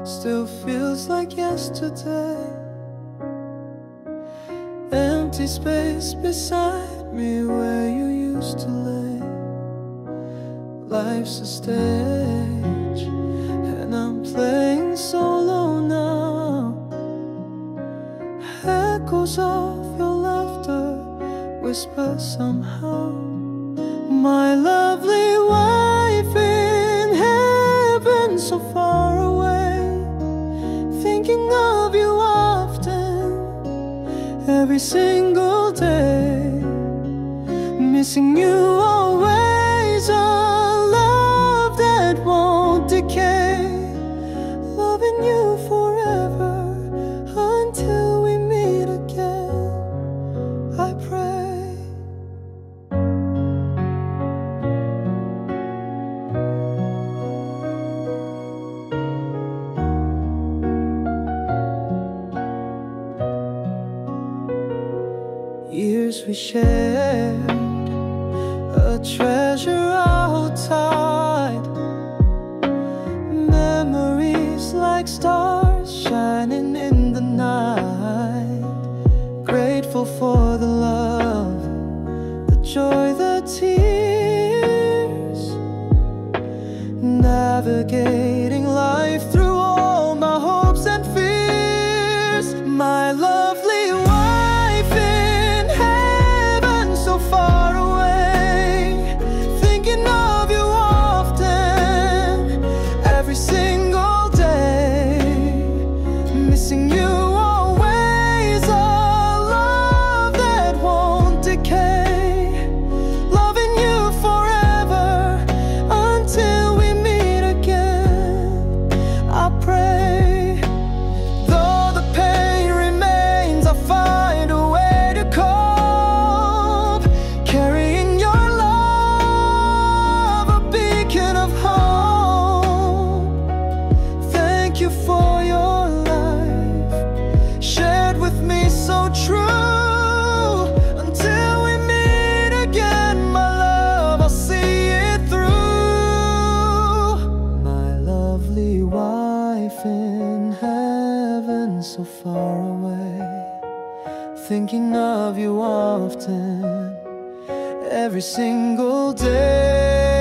still feels like yesterday. Empty space beside me where you used to lay. Life's a stage and I'm playing solo now. Echoes of your laughter whisper somehow. My lovely wife in heaven so far away, thinking of you often, every single day. Missing you always, a love that won't decay. Loving you forever until we meet again, I pray. Years we shared, a treasure outside. Memories like stars shining in the night. Grateful for the love, the joy, the tears. Navigating life through all my hopes and fears. My lovely wife in heaven so far away, thinking of you often, every single day. Missing you always, a love that won't decay. Loving you forever until we meet again, I pray. Though the pain remains, I find a way to cope, carrying your love, a beacon of hope. Thank you for your life, shared with me so true. Until we meet again, my love, I'll see it through. My lovely wife in heaven so far away, thinking of you often, every single day.